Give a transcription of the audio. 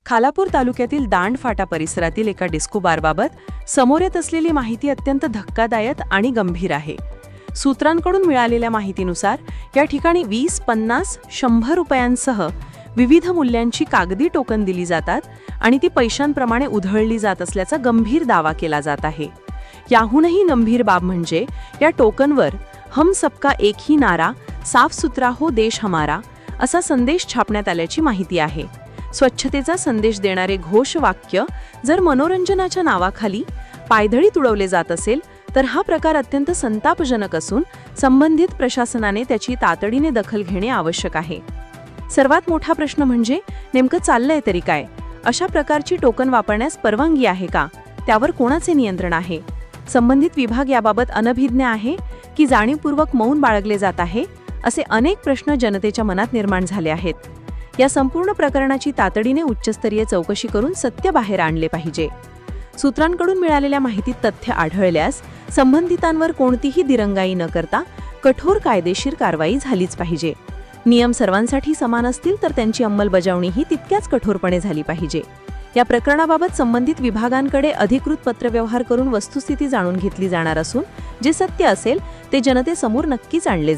खालापूर तालुक्यातील दांड फाटा परिसरातील एका डिस्को बारबाबत समोर येत असलेली माहिती अत्यंत धक्कादायक आणि गंभीर आहे. सूत्रांकडून मिळालेल्या माहितीनुसार या ठिकाणी 20, 50, 100 रुपयांसह विविध मूल्यांची कागदी टोकन दिली जातात आणि ती पैशांप्रमाणे उधळली जात असल्याचा गंभीर दावा केला जात आहे. याहूनही गंभीर बाब म्हणजे या टोकनवर हम सबका एक ही नारा, साफ सुथरा हो देश हमारा असा संदेश छापण्यात आल्याची माहिती आहे. स्वच्छतेचा संदेश देणारे घोषवाक्य जर मनोरंजनाच्या नावाखाली पायदळी तुडवले जात असेल तर हा प्रकार अत्यंत संतापजनक असून संबंधित प्रशासनाने त्याची तातडीने दखल घेणे आवश्यक आहे. सर्वात मोठा प्रश्न म्हणजे नेमकं चाललंय तरी काय? अशा प्रकारची टोकन वापरण्यास परवानगी आहे का? त्यावर कोणाचे नियंत्रण आहे? संबंधित विभाग याबाबत अनभिज्ञ आहे की जाणीवपूर्वक मौन बाळगले जात आहे? असे अनेक प्रश्न जनतेच्या मनात निर्माण झाले आहेत. या संपूर्ण प्रकरणाची तातडीने उच्चस्तरीय चौकशी करून सत्य बाहेर आणले पाहिजे. सूत्रांकडून मिळालेल्या माहितीत तथ्य आढळल्यास संबंधितांवर कोणतीही दिरंगाई न करता कठोर कायदेशीर कारवाई झालीच पाहिजे. नियम सर्वांसाठी समान असतील तर त्यांची अंमलबजावणीही तितक्याच कठोरपणे झाली पाहिजे. या प्रकरणाबाबत संबंधित विभागांकडे अधिकृत पत्रव्यवहार करून वस्तुस्थिती जाणून घेतली जाणार असून जे सत्य असेल ते जनतेसमोर नक्कीच आणले जाईल.